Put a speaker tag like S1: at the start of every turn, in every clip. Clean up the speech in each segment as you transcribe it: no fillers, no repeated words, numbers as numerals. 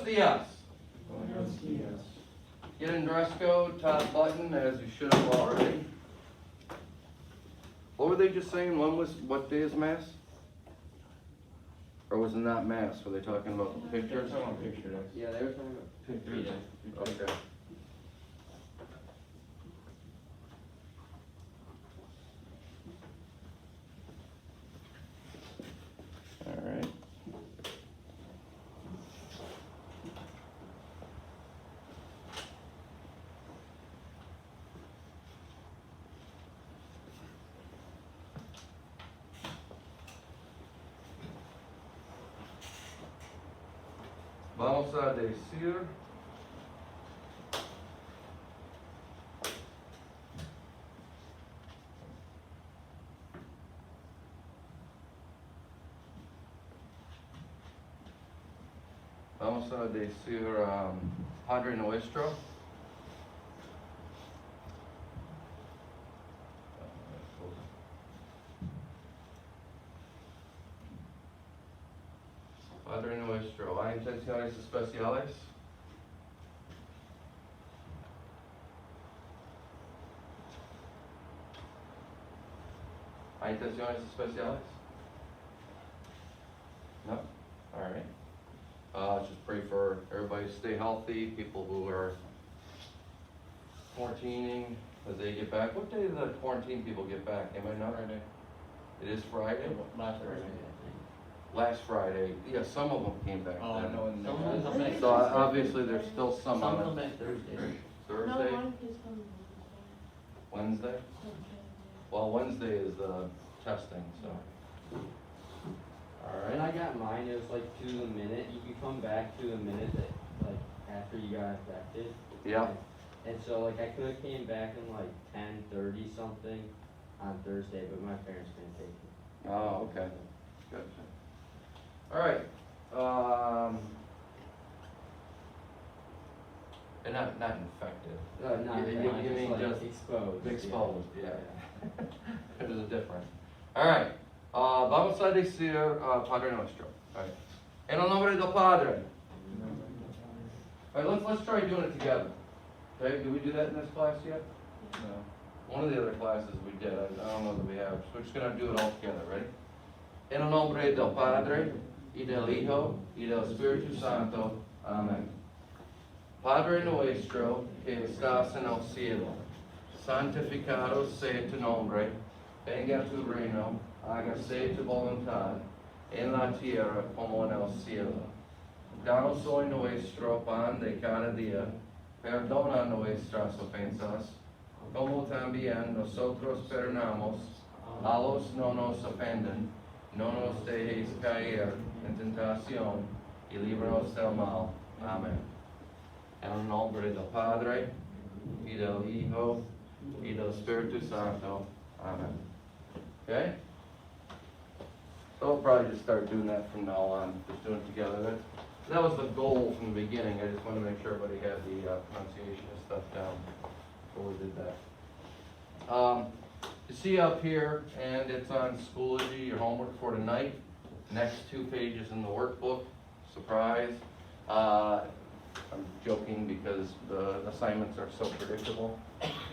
S1: dias.
S2: Buenos dias.
S1: Get in dress code, top button, as you should have already. What were they just saying? What day is Mass? Or was it not Mass? Were they talking about the pictures?
S2: Talking about picture days.
S3: Yeah, they were talking about 3 days.
S1: Okay. All right. Vamos a decir Padre Nuestro. Padre Nuestro, ¿hay intenciones especiales? ¿Hay intenciones especiales? No? All right. Just pray for everybody to stay healthy, people who are quarantining as they get back. What day do the quarantine people get back? Anybody know?
S2: Friday.
S1: It is Friday?
S2: Last Thursday.
S1: Last Friday, yeah, some of them came back
S2: Oh,
S1: then.
S2: no, and
S3: Some of them come back.
S1: So obviously there's still some
S3: Some
S1: on
S3: come
S1: it.
S3: back Thursday.
S4: No,
S1: Thursday,
S4: one is coming
S1: Wednesday?
S4: Wednesday.
S1: Well, Wednesday is the testing, so. All
S3: When
S1: right.
S3: I got mine, it was like to the minute. You could come back to the minute that, like, after you got infected.
S1: Yeah.
S3: And so, like, I could have came back in like 10:30 something on Thursday, but my parents couldn't take me.
S1: Oh, okay. Gotcha. All right. And not infected.
S3: Not
S1: You-
S3: that,
S1: you mean
S3: like
S1: just
S3: exposed.
S1: Exposed, yeah. There's a difference. All right. Vamos a decir Padre Nuestro. All right. En el nombre del Padre. All right, let's try doing it together. Okay, did we do that in this class yet?
S2: No.
S1: One of the other classes we did, I don't know that we have, so we're just gonna do it all together, ready? En el nombre del Padre, y del Hijo, y del Espíritu Santo. Amén. Padre nuestro, que estás en el cielo, santificado sea tu nombre, venga tu reino, hágase tu voluntad, en la tierra como en el cielo. Danos hoy nuestro pan de cada día, perdona nuestras ofensas, como también nosotros perdonamos a los que no nos ofenden, no nos dejes caer en tentación, y líbranos del mal. Amén. En el nombre del Padre, y del Hijo, y del Espíritu Santo. Amén. Okay? So we'll probably just start doing that from now on, just doing it together. That was the goal from the beginning. I just wanted to make sure everybody had the pronunciation and stuff down before we did that. You see up here, and it's on Schoology, your homework for tonight. Next 2 pages in the workbook. Surprise. I'm joking because the assignments are so predictable.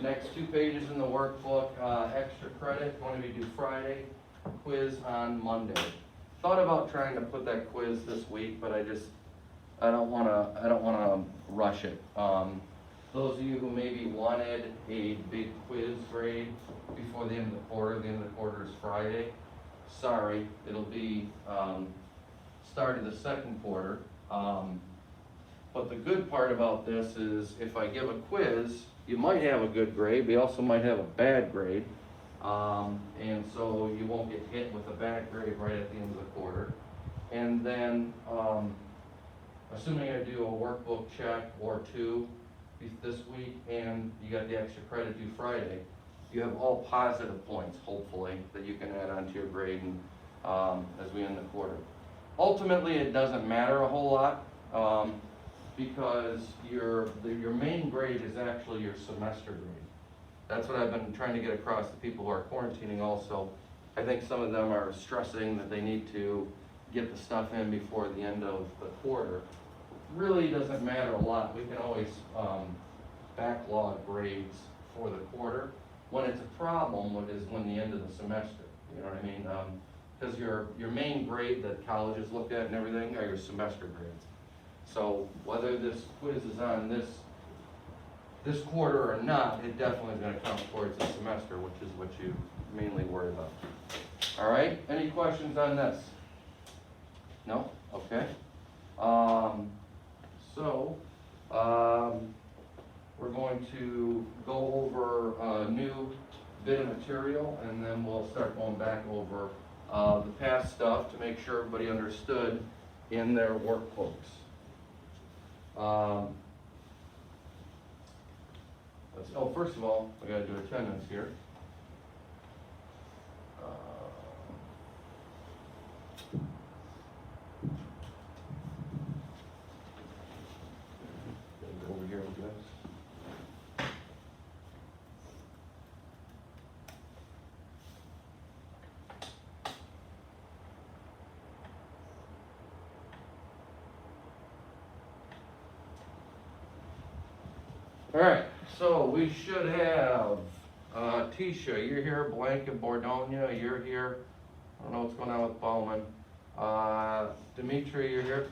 S1: Next 2 pages in the workbook, extra credit, going to be due Friday, quiz on Monday. Thought about trying to put that quiz this week, but I don't wanna rush it. Those of you who maybe wanted a big quiz grade before the end of the quarter is Friday. Sorry, it'll be start of the second quarter. But the good part about this is if I give a quiz, you might have a good grade, but you also might have a bad grade. And so you won't get hit with a bad grade right at the end of the quarter. And then, assuming I do a workbook check or 2 this week and you got the extra credit due Friday, you have all positive points, hopefully, that you can add onto your grade and, as we end the quarter. Ultimately, it doesn't matter a whole lot. Because your main grade is actually your semester grade. That's what I've been trying to get across to people who are quarantining also. I think some of them are stressing that they need to get the stuff in before the end of the quarter. really doesn't matter a lot. We can always, backlog grades for the quarter. When it's a problem, is when the end of the semester, you know what I mean? Cause your main grade that colleges look at and everything are your semester grades. So whether this quiz is on this quarter or not, it definitely is gonna count towards the semester, which is what you mainly worry about. All right, any questions on this? No? Okay. We're going to go over a new bit of material, and then we'll start going back over the past stuff to make sure everybody understood in their workbooks. First of all, I gotta do attendance here. Go over here with this. All right, so we should have, Tisha, you're here, Blanca, Bordonia, you're here. I don't know what's going on with Bowman. Dimitri, you're here.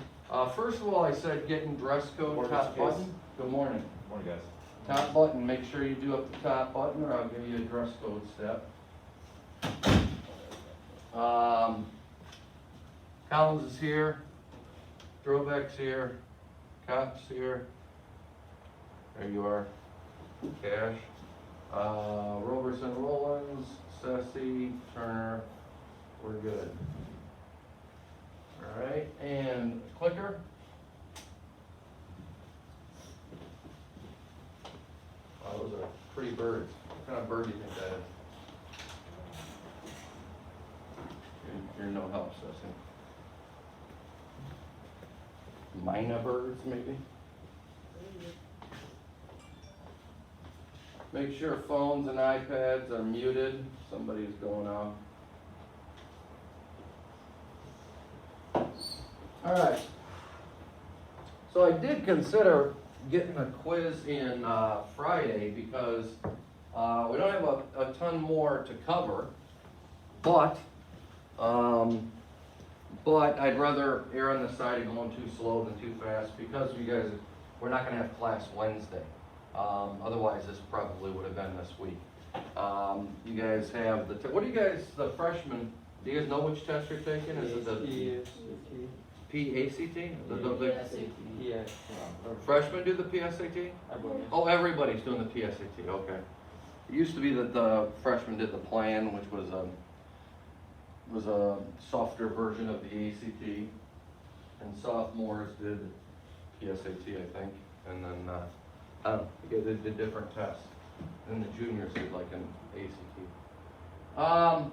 S1: First of all, I said getting dress code,
S2: Morning,
S1: top
S2: Case.
S1: button. Good morning.
S2: Morning, guys.
S1: Top button, make sure you do up the top button or I'll give you a dress code step. Collins is here, Drobeck's here, Cops here. There you are, Cash. Roberson, Rollins, Sessi, Turner, we're good. All right, and clicker. Wow, those are pretty birds. What kind of bird do you think that is? You're no help, Sessi. Mina birds, maybe? Make sure phones and iPads are muted. Somebody's going off. All right. So I did consider getting a quiz in Friday because we don't have a ton more to cover, but I'd rather err on the side of going too slow than too fast because we're not gonna have class Wednesday. Otherwise, this probably would have been this week. You guys have what do you guys, the freshmen, do you guys know which test you're taking? Is it the PACT?
S3: Yeah.
S1: Freshmen do the PSAT? Oh, everybody's doing the PSAT, okay. It used to be that the freshmen did the plan, which was a softer version of the ACT, and sophomores did PSAT, I think, and then, I don't know, they did different tests. Then the juniors did like an ACT. All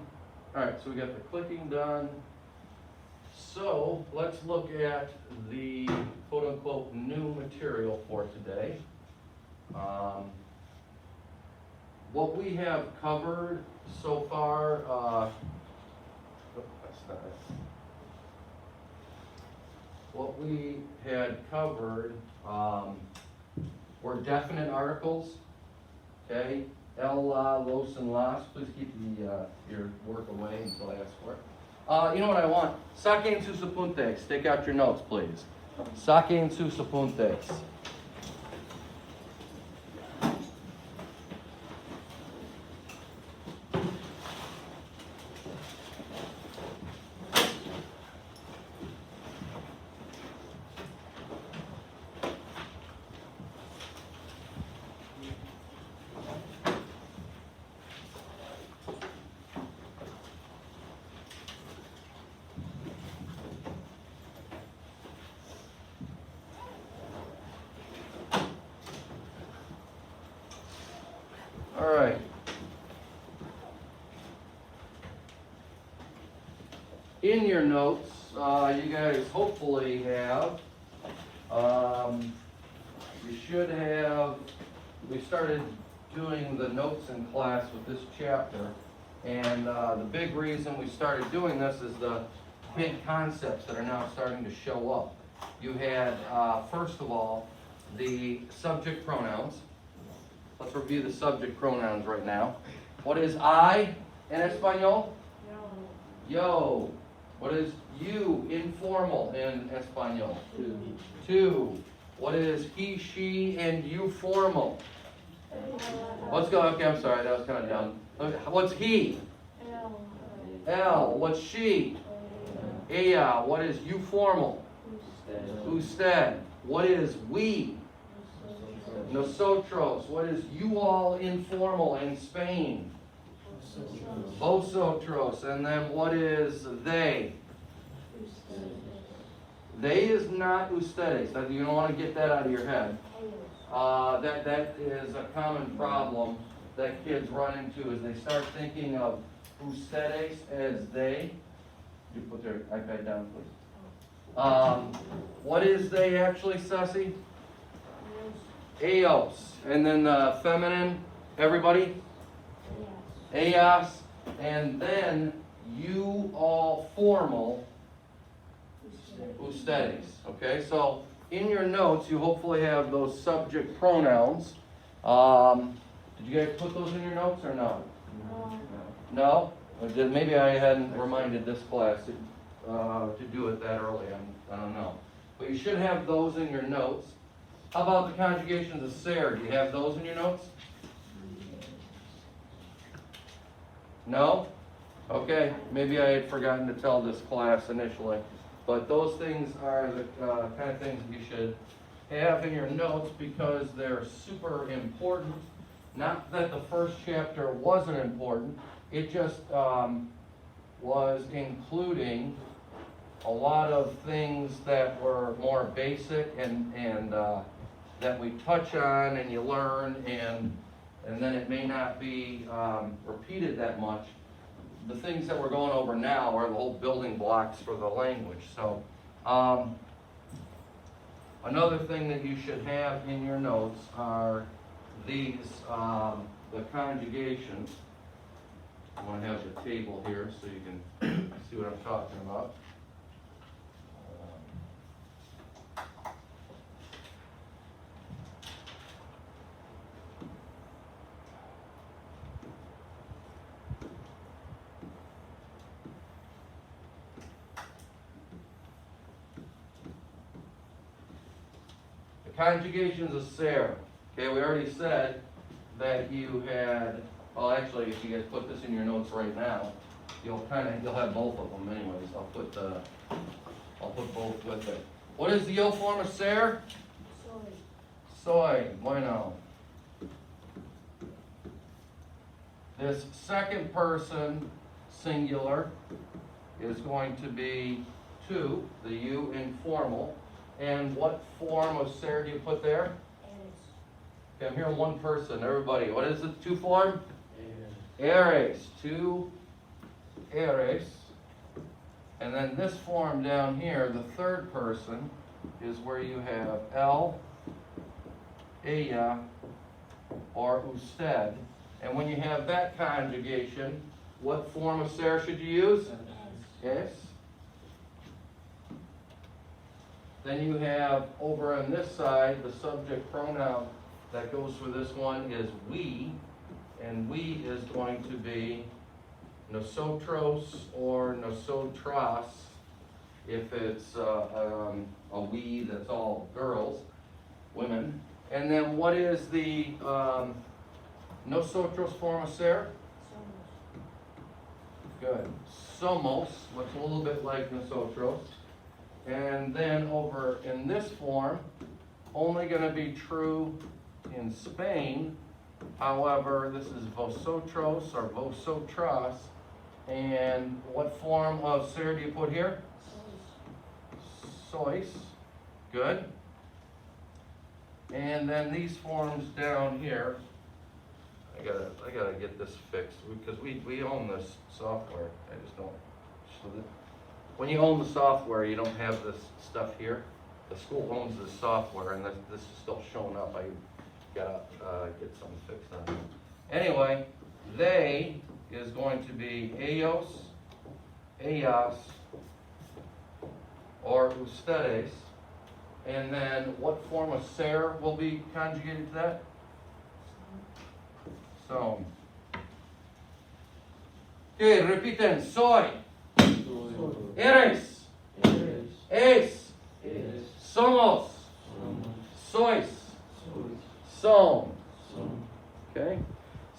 S1: right, so we got the clicking done. So let's look at the quote-unquote new material for today. What we have covered so far, that's not it. What we had covered were definite articles, okay? El, la, los, and las. Please keep your work away until I ask for it. You know what I want? Sake and sus apuntes. Take out your notes, please. Sake and sus apuntes. All right. In your notes, you guys hopefully have, you should have, we started doing the notes in class with this chapter, and the big reason we started doing this is the big concepts that are now starting to show up you had, first of all, the subject pronouns. Let's review the subject pronouns right now. What is I in Espanol? Yo. What is you, informal, in Espanol? Two. What is he, she, and you, formal? Let's go, okay, I'm sorry, that was kind of dumb. What's he? L. What's she? Ella. What is you, formal? Usted. What is we? Nosotros. What is you all, informal, in Spain? Vosotros. And then what is they? They is not ustedes. You don't want to get that out of your head. That is a common problem that kids run into is they start thinking of ustedes as they. You put their iPad down, please. What is they actually, Ceci? Eos. And then the feminine, everybody? Eos. And then you all formal, ustedes. Okay, so in your notes, you hopefully have those subject pronouns. Did you guys put those in your notes or no? No? Or maybe I hadn't reminded this class to do it that early. I don't know. But you should have those in your notes. How about the conjugations of ser? Do you have those in your notes? No? Okay, maybe I had forgotten to tell this class initially. But those things are the kind of things you should have in your notes because they're super important. Not that the first chapter wasn't important, it just was including a lot of things that were more basic and that we touch on and you learn and then it may not be repeated that much. The things that we're going over now are the whole building blocks for the language. So another thing that you should have in your notes are these, the conjugations. I want to have the table here so you can see what I'm talking about. Conjugations of ser. Okay, we already said that you had, well actually if you guys put this in your notes right now, you'll have both of them anyways. I'll put both with it. What is the ill form of ser? Soy. Bueno. This second person singular is going to be two, the you informal. And what form of ser do you put there? Okay, I'm hearing one person. Everybody, what is the two form? Eres. Two eres. And then this form down here, the third person, is where you have el, ella, or usted. And when you have that conjugation, what form of ser should you use? Es. Then you have over on this side, the subject pronoun that goes for this one is we, and we is going to be nosotros or nosotras if it's a we that's all girls, women. And then what is the nosotros form of ser? Good. Somos, looks a little bit like nosotros. And then over in this form, only going to be true in Spain. However, this is vosotros or vosotras. And what form of ser do you put here? Sois. Good. And then these forms down here, I gotta get this fixed because we own this software. I just don't. So that, when you own the software, you don't have this stuff here. The school owns this software, and this is still showing up. I gotta get something fixed on it. Anyway, they is going to be ellos, ellas, or ustedes. And then what form of ser will be conjugated to that? So. Okay, repiten. Soy. Eres. Es. Somos. Sois. Son. Okay?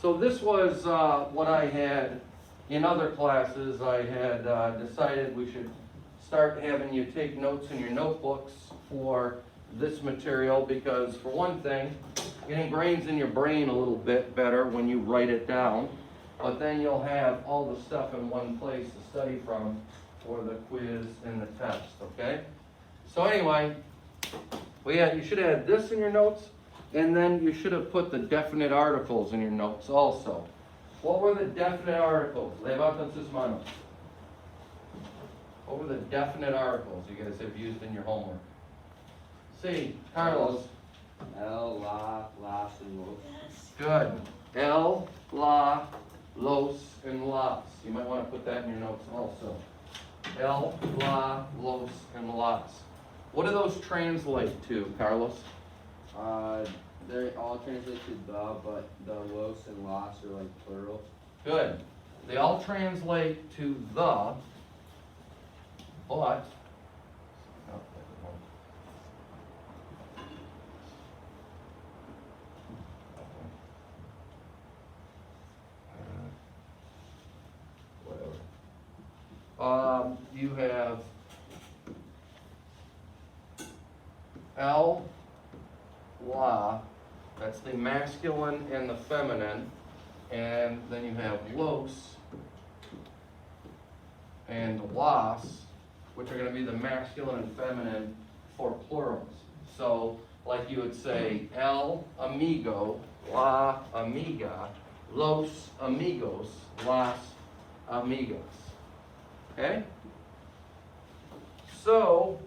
S1: So this was what I had in other classes. I had decided we should start having you take notes in your notebooks for this material because, for one thing, it ingrains in your brain a little bit better when you write it down, but then you'll have all the stuff in one place to study from for the quiz and the test, okay? So anyway, you should have this in your notes, and then you should have put the definite articles in your notes also. What were the definite articles? Levanten sus manos. What were the definite articles you guys have used in your homework? See, Carlos.
S3: El, la, las, and los.
S1: Good. El, la, los, and las. You might want to put that in your notes also. El, la, los, and las. What do those translate to, Carlos?
S3: They all translate to the, but the los and las are like plural.
S1: Good. They all translate to the, but you have el, la, that's the masculine and the feminine, and then you have los and las, which are going to be the masculine and feminine for plurals. So, like you would say, el amigo, la amiga, los amigos, las amigas. Okay? So,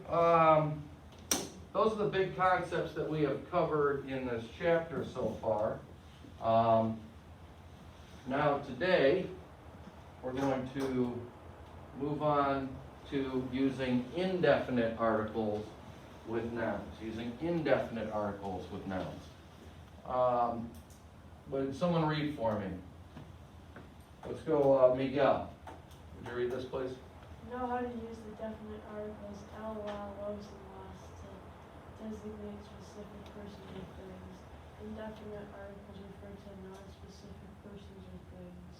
S1: those are the big concepts that we have covered in this chapter so far. Now today, we're going to move on to using indefinite articles with nouns. Using indefinite articles with nouns. Would someone read for me? Let's go, Miguel. Would you read this, please?
S4: Know how to use the definite articles el, la, los, and las to designate specific persons or things. Indefinite articles refer to non-specific persons or things.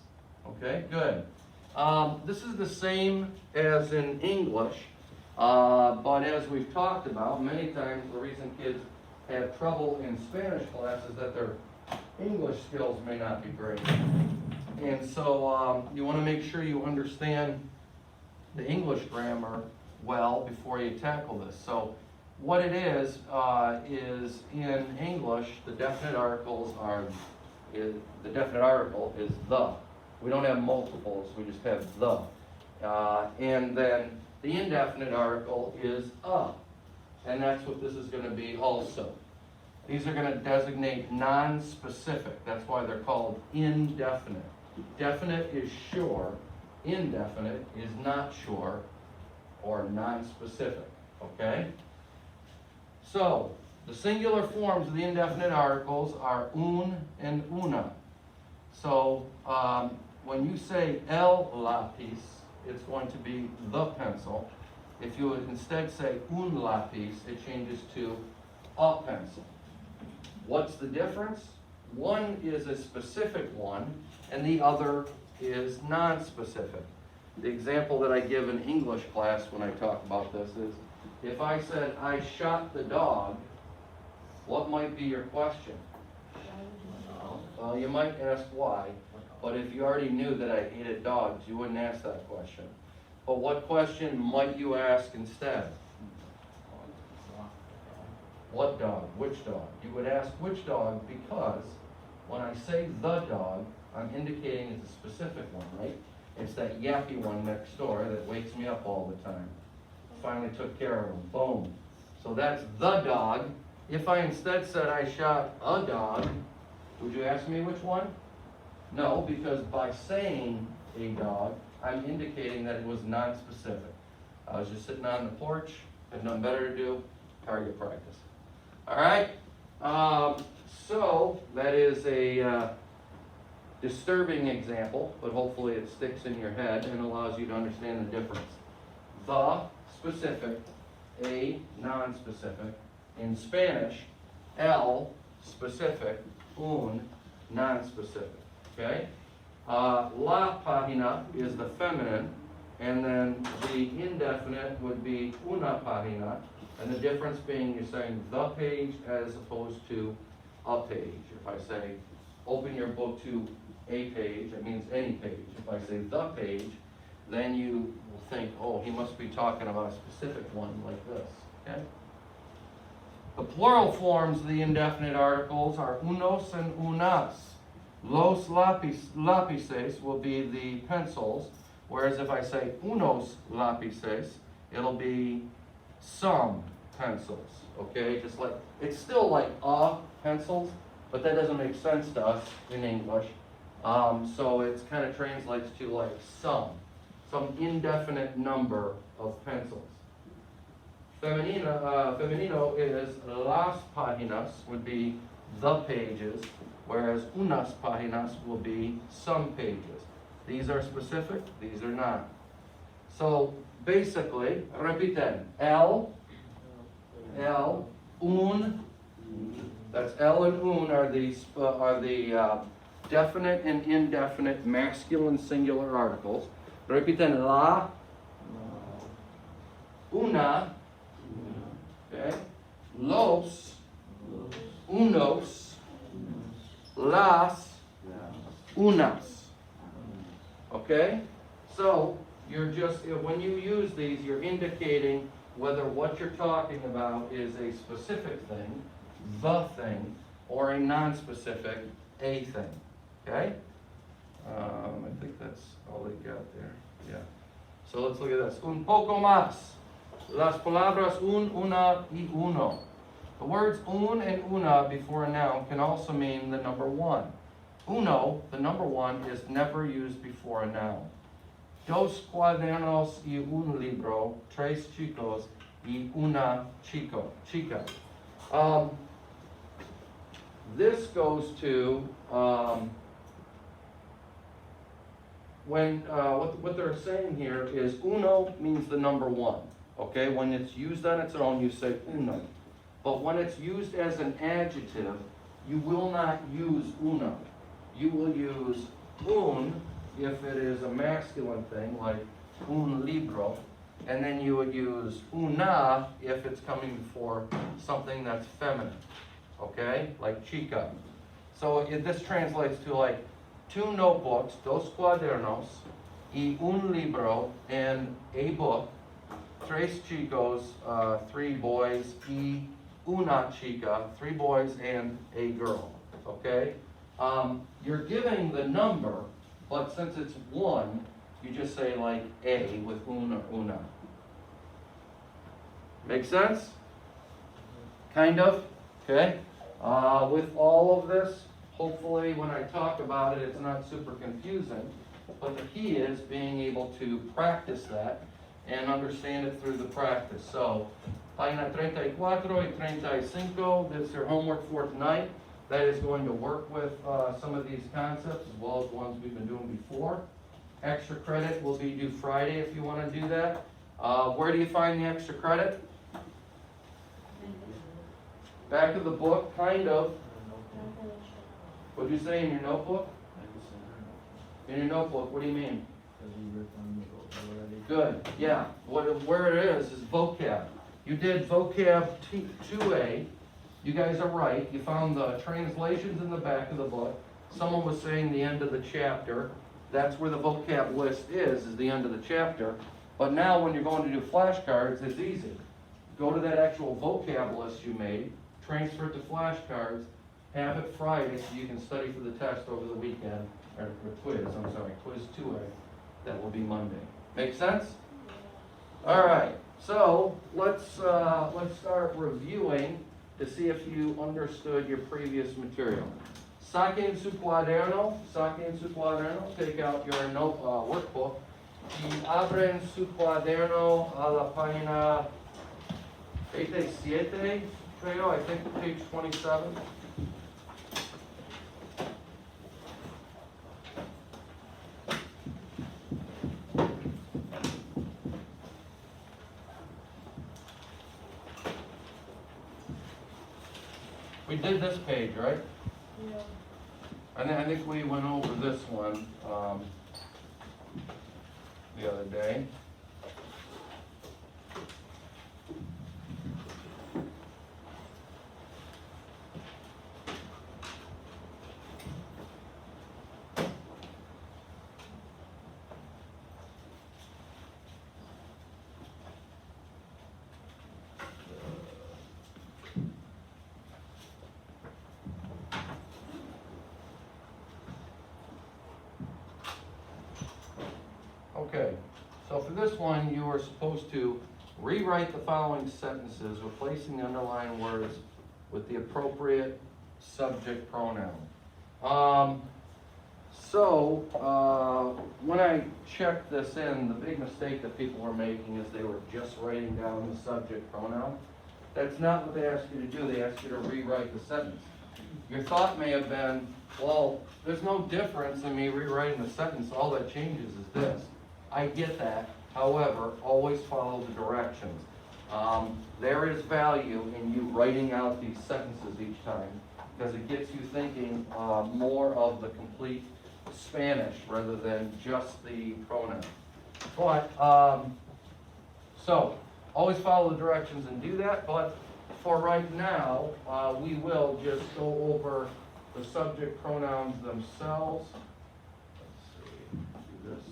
S1: Okay, good. This is the same as in English, but as we've talked about, many times the reason kids have trouble in Spanish class is that their English skills may not be great. And so you want to make sure you understand the English grammar well before you tackle this. So what it is in English, the definite articles the definite article is the. We don't have multiples, we just have the. And then the indefinite article is a. And that's what this is going to be also. These are going to designate non-specific. That's why they're called indefinite. Definite is sure. Indefinite is not sure or non-specific. Okay? So, the singular forms of the indefinite articles are un and una. So, when you say el lápiz, it's going to be the pencil. If you would instead say un lápiz, it changes to a pencil. What's the difference? One is a specific one, and the other is non-specific. The example that I give in English class when I talk about this is, if I said, I shot the dog, what might be your question? Well, you might ask why, but if you already knew that I hated dogs, you wouldn't ask that question. But what question might you ask instead? What dog? Which dog? You would ask which dog because when I say the dog, I'm indicating it's a specific one, right? It's that yappy one next door that wakes me up all the time. Finally took care of him. Boom. So that's the dog. If I instead said I shot a dog, would you ask me which one? No, because by saying a dog, I'm indicating that it was non-specific. I was just sitting on the porch, had nothing better to do, target practice. All right? So that is a disturbing example, but hopefully it sticks in your head and allows you to understand the difference. The specific, a non-specific. In Spanish, el specific, un non-specific. Okay? La página is the feminine, and then the indefinite would be una página, and the difference being you're saying the page as opposed to a page. If I say, open your book to a page, it means any page. If I say the page, then you will think, oh, he must be talking about a specific one like this. Okay? The plural forms of the indefinite articles are unos and unas. Los lápices will be the pencils, whereas if I say unos lápices, it'll be some pencils. Okay, just like, it's still like pencils, but that doesn't make sense to us in English. So it kind of translates to like some indefinite number of pencils. Femenino is las páginas, would be the pages, whereas unas páginas will be some pages. These are specific, these are not. So basically, repiten, el, un, that's el and un are the definite and indefinite masculine singular articles. Repiten, la, una, okay, los, unos, las, unas. Okay? So, you're just, when you use these, you're indicating whether what you're talking about is a specific thing, the thing, or a non-specific, a thing. Okay? I think that's all they got there. Yeah. So let's look at this. Un poco más. Las palabras un, una, y uno. The words un and una before a noun can also mean the number one. Uno, the number one, is never used before a noun. Dos cuadernos y un libro, tres chicos y una chica. This goes to what they're saying here is uno means the number one. Okay, when it's used on its own, you say uno. But when it's used as an adjective, you will not use uno. You will use un if it is a masculine thing, like un libro, and then you would use una if it's coming before something that's feminine, okay, like chica. So this translates to like 2 notebooks, dos cuadernos, y un libro, and a book, tres chicos, 3 boys, y una chica, 3 boys and a girl, okay? You're giving the number, but since it's 1, you just say like a with un or una. Make sense? Kind of, okay? With all of this, hopefully when I talk about it, it's not super confusing, but the key is being able to practice that and understand it through the practice. So, página 34 y 35, this is your homework for tonight. That is going to work with some of these concepts as well as ones we've been doing before. Extra credit will be due Friday if you want to do that. Where do you find the extra credit? Back of the book, kind of. What do you say in your notebook? In your notebook, what do you mean? Good, yeah. Where it is vocab. You did vocab 2A. You guys are right. You found the translations in the back of the book. Someone was saying the end of the chapter. That's where the vocab list is the end of the chapter. But now when you're going to do flashcards, it's easy. Go to that actual vocab list you made, transfer it to flashcards, have it Friday so you can study for the test over the weekend, or quiz 2A. That will be Monday. Make sense? All right. So let's start reviewing to see if you understood your previous material. Saquen su cuaderno, take out your workbook, y abren su cuaderno a la página 87, creo, I think page 27. We did this page, right?
S4: Yeah.
S1: I think we went over this one, the other day. Okay, so for this one, you are supposed to rewrite the following sentences, replacing the underlined words with the appropriate subject pronoun. When I checked this in, the big mistake that people were making is they were just writing down the subject pronoun. That's not what they asked you to do. They asked you to rewrite the sentence. Your thought may have been, well, there's no difference in me rewriting the sentence. All that changes is this. I get that. However, always follow the directions. There is value in you writing out these sentences each time because it gets you thinking more of the complete Spanish rather than just the pronoun. But, so, always follow the directions and do that, but for right now, we will just go over the subject pronouns themselves. Let's see, do this.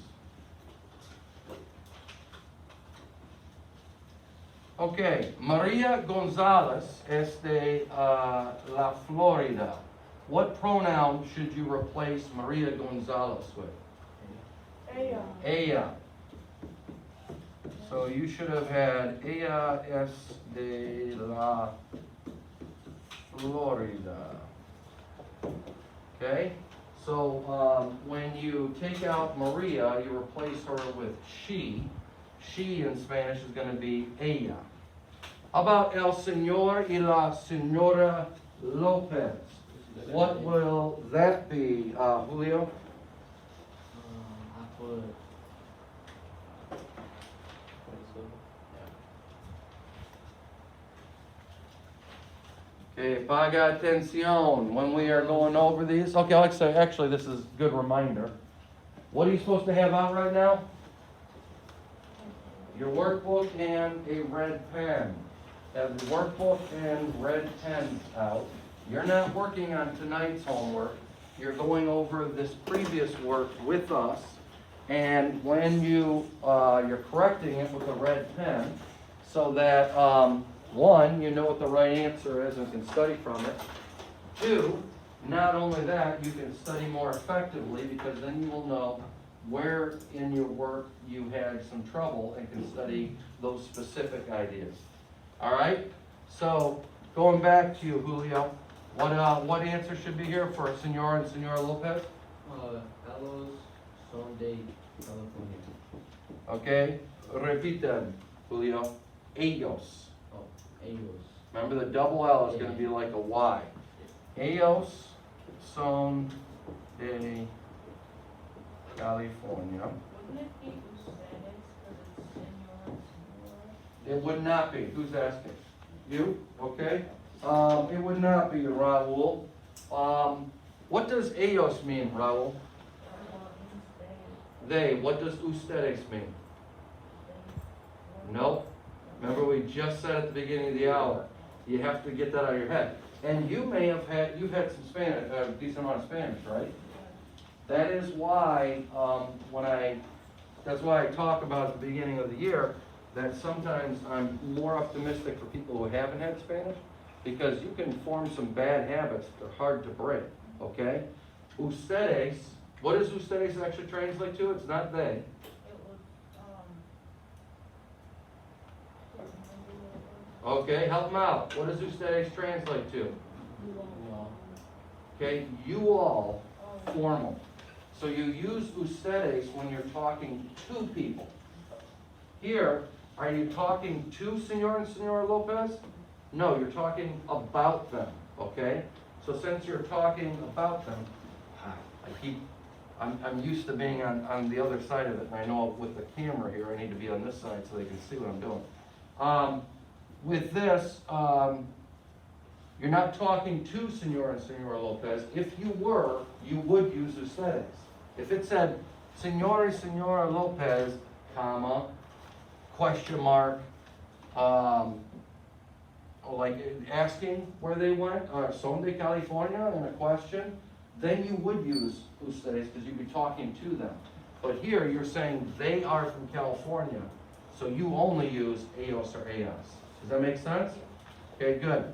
S1: Okay, Maria Gonzalez es de La Florida. What pronoun should you replace Maria Gonzalez with?
S4: Ella.
S1: Ella. So you should have had ella es de la Florida. Okay? So when you take out Maria, you replace her with she. She in Spanish is going to be ella. How about el señor y la señora Lopez? What will that be, Julio?
S3: I put.
S1: Okay, paga atención when we are going over these. Okay, Alexa, actually, this is a good reminder. What are you supposed to have out right now? Your workbook and a red pen. Have the workbook and red pen out. You're not working on tonight's homework. You're going over this previous work with us. And when you're correcting it with a red pen, so that, one, you know what the right answer is and can study from it. Two, not only that, you can study more effectively because then you will know where in your work you had some trouble and can study those specific ideas. All right? So, going back to you, Julio, what answer should be here for Senor and Senora Lopez?
S3: Ellos son de California.
S1: Okay? Repitan, Julio. Ellos.
S3: Oh, ellos.
S1: Remember the double L is going to be like a Y. Ellos son de California.
S5: Wouldn't it be ustedes, because it's señor and señora?
S1: It would not be. Who's asking? You? Okay. It would not be, Raul. What does ellos mean, Raul? They. What does ustedes mean? Nope. Remember we just said at the beginning of the hour. You have to get that out of your head. And you've had some Spanish, a decent amount of Spanish, right? That is why, that's why I talk about at the beginning of the year, that sometimes I'm more optimistic for people who haven't had Spanish, because you can form some bad habits that are hard to break, okay? Ustedes, what does ustedes actually translate to? It's not they.
S5: It would,
S1: Okay, help them out. What does ustedes translate to?
S4: You all.
S1: Okay, you all, formal. So you use ustedes when you're talking to people. Here, are you talking to Senor and Senora Lopez? No, you're talking about them, okay? So since you're talking about them, I'm used to being on the other side of it, and I know with the camera here, I need to be on this side so they can see what I'm doing. With this, you're not talking to Senor and Senora Lopez. If you were, you would use ustedes. If it said, Senor y Senora Lopez, comma, question mark, like asking where they went, or son de California, and a question, then you would use ustedes because you'd be talking to them. But here you're saying they are from California, so you only use ellos or ellas. Does that make sense? Okay, good.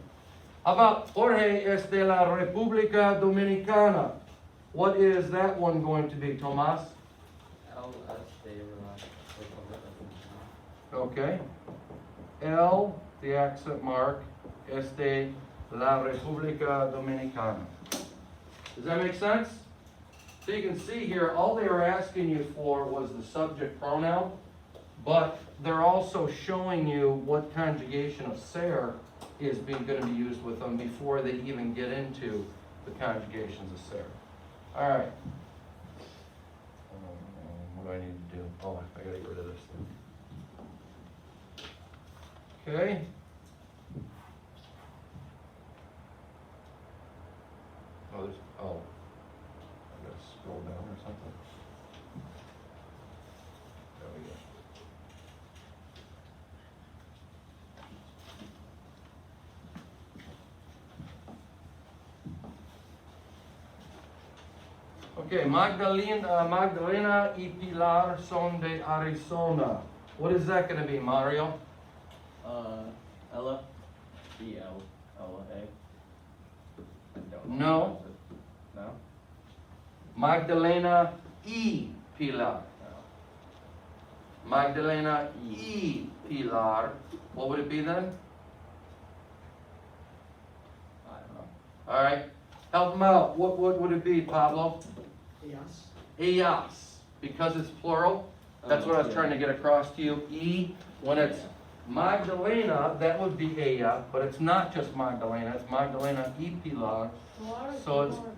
S1: How about Jorge es de la República Dominicana? What is that one going to be, Tomas? Okay. El, the accent mark, es de la República Dominicana. Does that make sense? So you can see here, all they were asking you for was the subject pronoun, but they're also showing you what conjugation of ser is going to be used with them before they even get into the conjugations of ser. All right. What do I need to do? Oh, I gotta get rid of this thing. Okay. I gotta scroll down or something. There we go. Okay, Magdalena y Pilar son de Arizona. What is that gonna be, Mario?
S2: Ella. E-L-L-A.
S1: No.
S2: No?
S1: Magdalena y Pilar.
S2: No.
S1: Magdalena y Pilar. What would it be then?
S2: I don't know.
S1: All right, help them out. What would it be, Pablo?
S6: Yes.
S1: Ellas, because it's plural. That's what I was trying to get across to you. E, when it's Magdalena, that would be ella, but it's not just Magdalena. It's Magdalena y Pilar.
S4: Pilar is
S1: So it's-
S4: Pilar.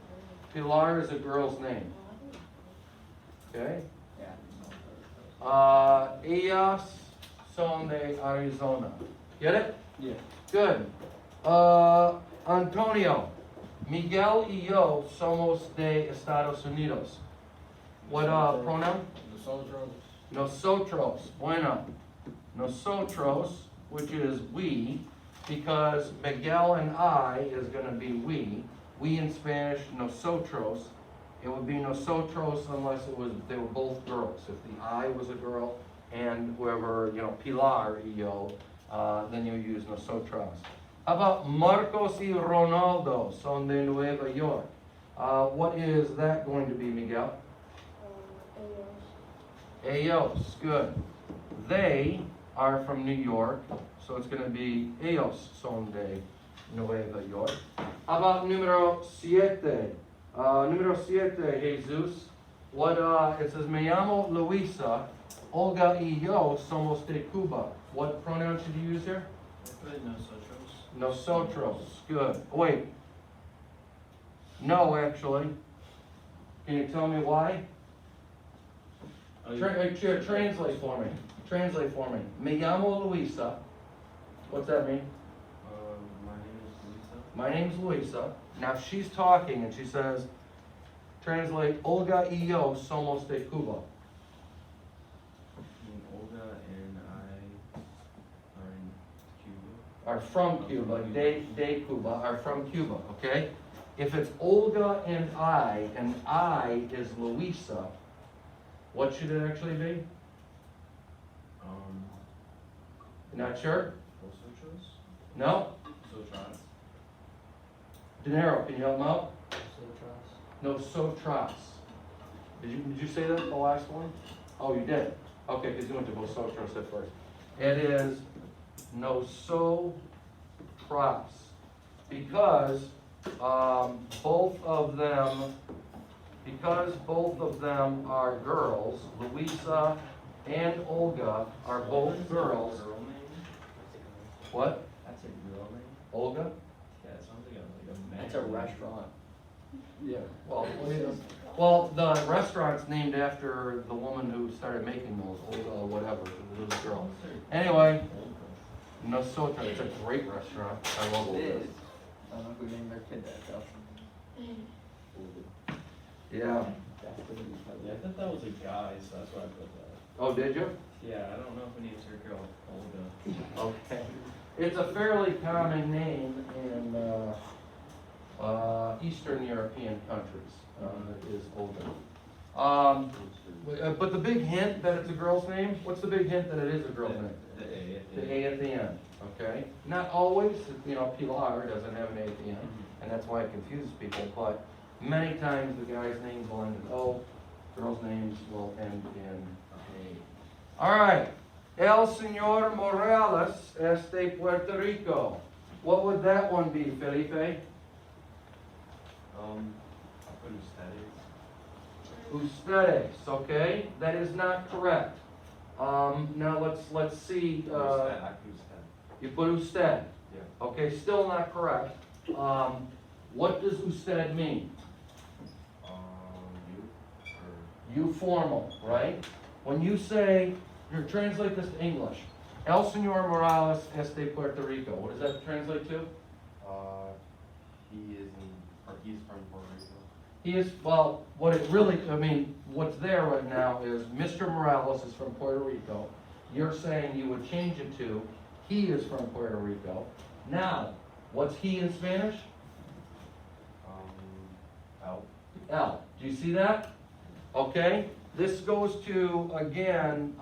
S1: Pilar is a girl's name. Okay.
S2: Yeah.
S1: Ellas son de Arizona. Get it?
S2: Yeah.
S1: Good. Antonio, Miguel y yo somos de Estados Unidos. What pronoun?
S2: Nosotros.
S1: Nosotros. Bueno. Nosotros, which is we, because Miguel and I is going to be we. We in Spanish, nosotros. It would be nosotros unless they were both girls. If the I was a girl and whoever, Pilar y yo, then you use nosotros. How about Marcos y Ronaldo son de Nueva York? What is that going to be, Miguel? Ellos, good. They are from New York, so it's going to be ellos son de Nueva York. How about número 7? Número 7, Jesus. What, it says, me llamo Luisa, Olga y yo somos de Cuba. What pronoun should you use here? Nosotros, good. Wait. No, actually. Can you tell me why? Translate for me. Translate for me. Me llamo Luisa. What's that mean?
S2: My name is Luisa.
S1: My name's Luisa. Now she's talking and she says, translate, Olga y yo somos de Cuba.
S2: Olga and I are in Cuba.
S1: Are from Cuba. De Cuba are from Cuba, okay? If it's Olga and I is Luisa, what should it actually be? Not sure?
S2: Nosotros?
S1: No?
S2: Nosotras.
S1: De Niro, can you help him out? Nosotras. Did you say that the last one? Oh, you did? Okay, because you went to vosotros at first. It is nosotras. Because both of them are girls, Luisa and Olga are both girls.
S2: Girl name?
S1: What?
S2: That's a girl name?
S1: Olga?
S2: Yeah, it sounds like a man.
S6: It's a restaurant.
S1: Yeah. Well, the restaurant's named after the woman who started making those, Olga, whatever, the little girl. Anyway, Nosotros, it's a great restaurant. I love
S6: It
S1: Olga's.
S6: is. I don't know who named their kid that though.
S1: Yeah.
S2: Yeah, I thought that was a guy, so that's why I put that.
S1: Oh, did you?
S2: Yeah, I don't know if we need to girl Olga.
S1: Okay. It's a fairly common name in Eastern European countries, is Olga. But the big hint that it's a girl's name, what's the big hint that it is a girl's name? The A at the end, okay? Not always, Pilar doesn't have an A at the end, and that's why it confuses people, but many times the guy's names will end in O, girls' names will end in A. All right, El Señor Morales es de Puerto Rico. What would that one be, Felipe?
S2: I put
S1: Ustedes, okay? That is not correct. Now let's see,
S2: I put usted.
S1: you put usted.
S2: Yeah.
S1: Okay, still not correct. What does usted mean?
S2: You?
S1: You formal, right? When you say, you translate this to English, El Señor Morales es de Puerto Rico, what does that translate to?
S2: He's from Puerto Rico.
S1: He is, well, what it really, what's there right now is Mr. Morales is from Puerto Rico. You're saying you would change it to, he is from Puerto Rico. Now, what's he in Spanish?
S2: L.
S1: L. Do you see that? Okay, this goes to, again,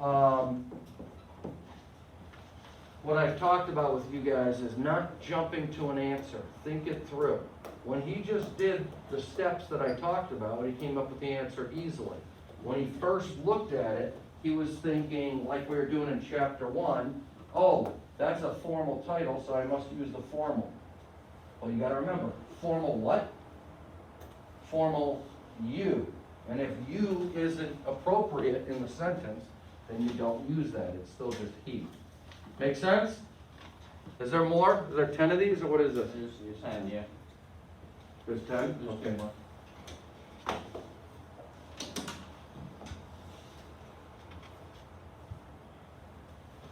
S1: what I've talked about with you guys is not jumping to an answer. Think it through. When he just did the steps that I talked about, he came up with the answer easily. When he first looked at it, he was thinking, like we were doing in chapter 1, oh, that's a formal title, so I must use the formal. Well, you gotta remember, formal what? Formal you. And if you isn't appropriate in the sentence, then you don't use that. It's still just he. Make sense? Is there more? Is there 10 of these, or what is this?
S6: And yeah.
S1: There's 10? Okay.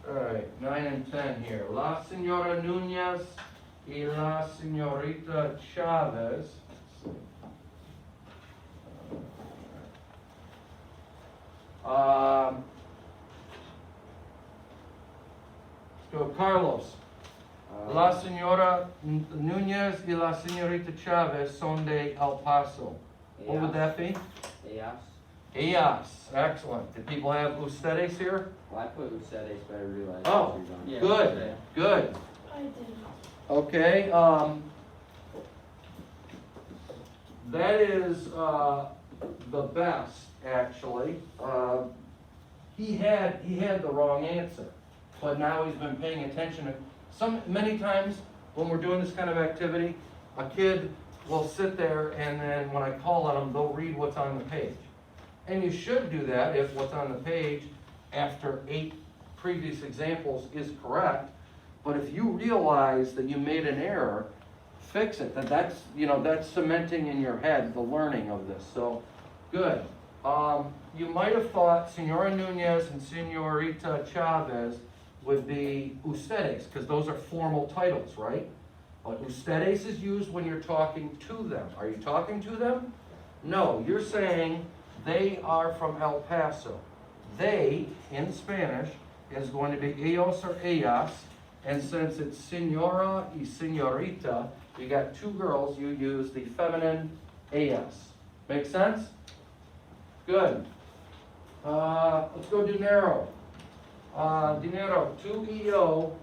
S1: All right, 9 and 10 here. La Señora Nunez y la Señorita Chavez. So Carlos. La Señora Nunez y la Señorita Chavez son de El Paso. What would that be?
S3: Ellas.
S1: Ellas. Excellent. Did people have ustedes here?
S3: Well, I put ustedes, but I realized.
S1: Oh,
S3: you're
S1: good,
S3: done.
S1: good.
S4: I did.
S1: Okay, that is, the best, actually. He had the wrong answer, but now he's been paying attention. Many times when we're doing this kind of activity, a kid will sit there and then when I call on them, they'll read what's on the page. And you should do that if what's on the page after 8 previous examples is correct. But if you realize that you made an error, fix it. That's cementing in your head the learning of this. So, good. You might have thought Senora Nunez and Senorita Chavez would be ustedes, because those are formal titles, right? But ustedes is used when you're talking to them. Are you talking to them? No, you're saying they are from El Paso. They, in Spanish, is going to be ellos or ellas, and since it's senora y senorita, you got 2 girls, you use the feminine ellas. Make sense? Good. Let's go dinero. Dinero, tú y yo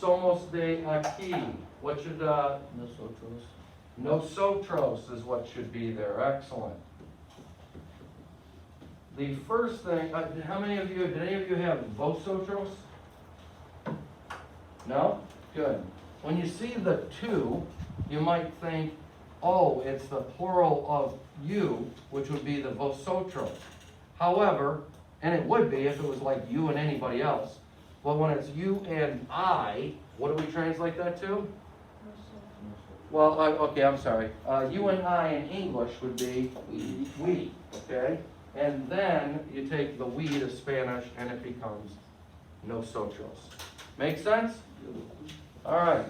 S1: somos de aquí. What should,
S6: Nosotros.
S1: nosotros is what should be there. Excellent. The first thing, did any of you have vosotros? No? Good. When you see the 2, you might think, oh, it's the plural of you, which would be the vosotros. However, And it would be if it was like you and anybody else. But when it's you and I, what do we translate that to? Well, okay, I'm sorry. You and I in English would be we, okay? And then you take the we to Spanish and it becomes nosotros. Make sense? All right.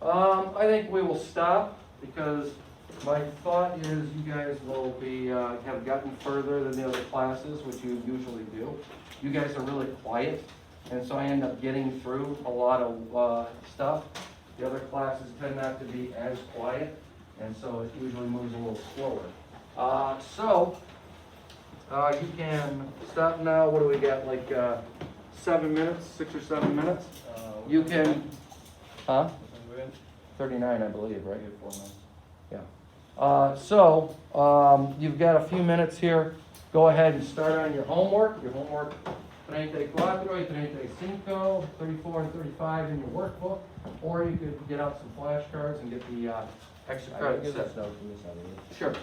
S1: I think we will stop because my thought is you guys will be, have gotten further than the other classes, which you usually do. You guys are really quiet, and so I end up getting through a lot of stuff. The other classes tend not to be as quiet, and so it usually moves a little slower. You can stop now. What do we got, like 7 minutes, 6 or 7 minutes? You can, huh? 39, I believe, right?
S2: 4 minutes.
S1: You've got a few minutes here. Go ahead and start on your homework. Your homework 34, 35, 34 and 35 in your workbook. Or you could get out some flashcards and get the extra credit set. Sure.